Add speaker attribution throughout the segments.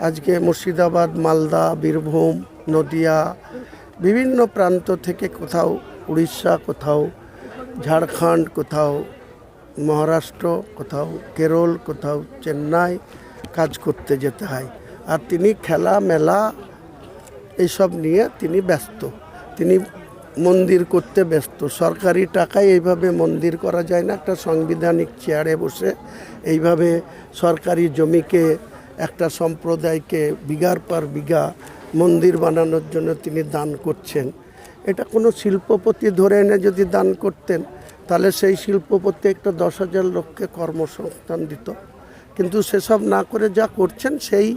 Speaker 1: আজকে মুর্শিদাবাদ, মালদা, বীরভূম, নদিয়া বিভিন্ন প্রান্ত থেকে কোথাও উড়িষ্যা, কোথাও ঝাড়খণ্ড, কোথাও মহারাষ্ট্র, কোথাও কেরল, কোথাও চেন্নাই কাজ করতে যেতে হয়। আর তিনি খেলা মেলা এইসব নিয়ে তিনি ব্যস্ত। তিনি মন্দির করতে ব্যস্ত। সরকারি টাকায় এইভাবে মন্দির করা যায় না। একটা সাংবিধানিক চেয়ারে বসে এইভাবে সরকারি জমিকে একটা সম্প্রদায়কে বিঘার পর বিঘা মন্দির বানানোর জন্য তিনি দান করছেন। এটা কোনো শিল্পপতি ধরে এনে যদি দান করতেন তাহলে সেই শিল্পপতি একটা 10,000 লোককে কর্মসংস্থান দিত। কিন্তু সেসব না করে যা করছেন সেই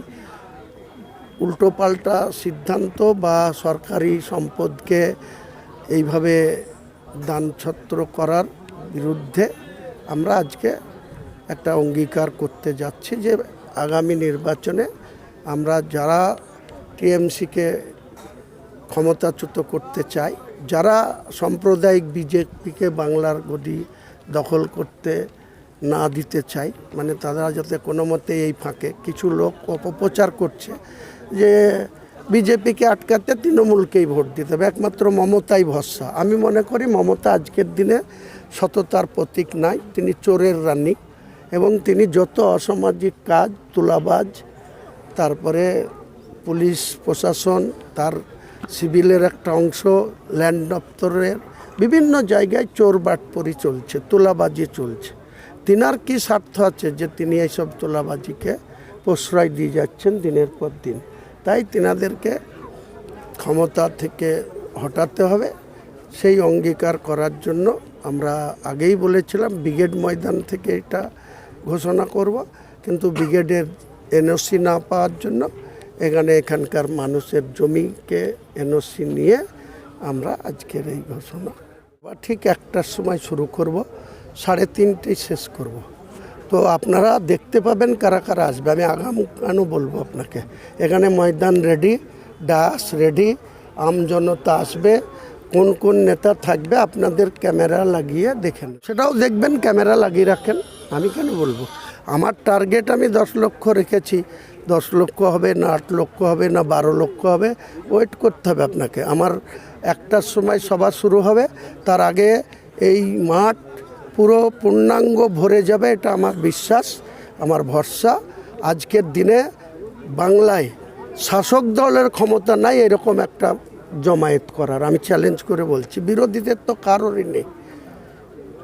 Speaker 1: উল্টোপাল্টা সিদ্ধান্ত বা সরকারি সম্পদকে এইভাবে দানছত্র করার বিরুদ্ধে আমরা আজকে একটা অঙ্গীকার করতে যাচ্ছি যে আগামী নির্বাচনে আমরা যারা টিএমসিকে ক্ষমতাচ্যুত করতে চাই, যারা সাম্প্রদায়িক বিজেপিকে বাংলার গদি দখল করতে না দিতে চাই, মানে তারা যাতে কোনো মতে এই ফাঁকে কিছু লোক অপপ্রচার করছে যে বিজেপিকে আটকাতে তৃণমূলকেই ভোট দিতে হবে, একমাত্র মমতাই ভরসা। আমি মনে করি মমতা আজকের দিনে সততার প্রতীক নাই, তিনি চোরের রানী এবং তিনি যত অসামাজিক কাজ, তুলাবাজ, তারপরে পুলিশ প্রশাসন, তার সিভিলের একটা অংশ, ল্যান্ড দপ্তরের বিভিন্ন জায়গায় চোর বাটপরি চলছে, তোলাবাজি চলছে। তিনার কি স্বার্থ আছে যে তিনি এইসব তোলাবাজিকে প্রশ্রয় দিয়ে যাচ্ছেন দিনের পর দিন? তাই তিনাদেরকে ক্ষমতা থেকে হটাতে হবে। সেই অঙ্গীকার করার জন্য আমরা আগেই বলেছিলাম ব্রিগেড ময়দান থেকে এটা ঘোষণা করব, কিন্তু ব্রিগেডের এনওসি না পাওয়ার জন্য এখানকার মানুষের জমিকে এনওসি নিয়ে আমরা আজকের এই ঘোষণা ঠিক 1টার সময় শুরু করব, 3:30টায় শেষ করব। তো আপনারা দেখতে পাবেন কারা কারা আসবে। আমি আগামীকালও বলবো আপনাকে, এখানে ময়দান রেডি, ডাস রেডি, আমজনতা আসবে, কোন কোন নেতা থাকবে আপনাদের ক্যামেরা লাগিয়ে দেখেন, সেটাও দেখবেন, ক্যামেরা লাগিয়ে রাখেন। আমি কেন বলবো? আমার টার্গেট আমি 10 লক্ষ রেখেছি। 10 লক্ষ হবে না 8 লক্ষ হবে না 12 লক্ষ হবে, ওয়েট করতে হবে আপনাকে। আমার 1টার সময় সভা শুরু হবে, তার আগে এই মাঠ পুরো পূর্ণাঙ্গ ভরে যাবে, এটা আমার বিশ্বাস, আমার ভরসা। আজকের দিনে বাংলায় শাসক দলের ক্ষমতা নাই এরকম একটা জমায়েত করার, আমি চ্যালেঞ্জ করে বলছি। বিরোধীদের তো কারোরই নেই,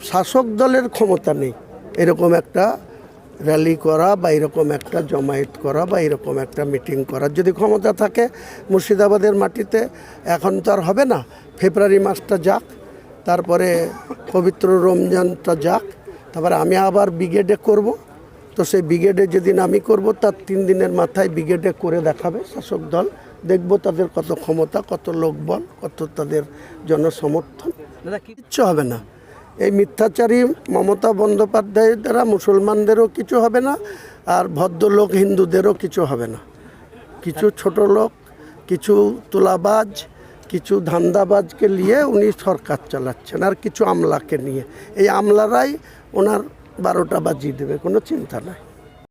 Speaker 1: শাসক দলের ক্ষমতা নেই এরকম একটা র্যালি করা বা এরকম একটা জমায়েত করা বা এরকম একটা মিটিং করার। যদি ক্ষমতা থাকে মুর্শিদাবাদের মাটিতে, এখন তো আর হবে না। ফেব্রুয়ারি মাসটা যাক, তারপরে পবিত্র রমজানটা যাক, তারপরে আমি আবার ব্রিগেডে করব। তো সেই ব্রিগেডে যেদিন আমি করব তার 3 দিনের মাথায় ব্রিগেডে করে দেখাবে শাসক দল, দেখব তাদের কত ক্ষমতা, কত লোকবল, কত তাদের জনসমর্থন। কিচ্ছু হবে না। এই মিথ্যাচারী মমতা বন্দ্যোপাধ্যায়ের দ্বারা মুসলমানদেরও কিছু হবে না, আর ভদ্রলোক হিন্দুদেরও কিছু হবে না। কিছু ছোট লোক, কিছু তোলাবাজ, কিছু ধান্দাবাজকে নিয়ে উনি সরকার চালাচ্ছেন, আর কিছু আমলাকে নিয়ে। এই আমলারাই ওনার 12টা বাজিয়ে দেবে, কোনো চিন্তা নাই।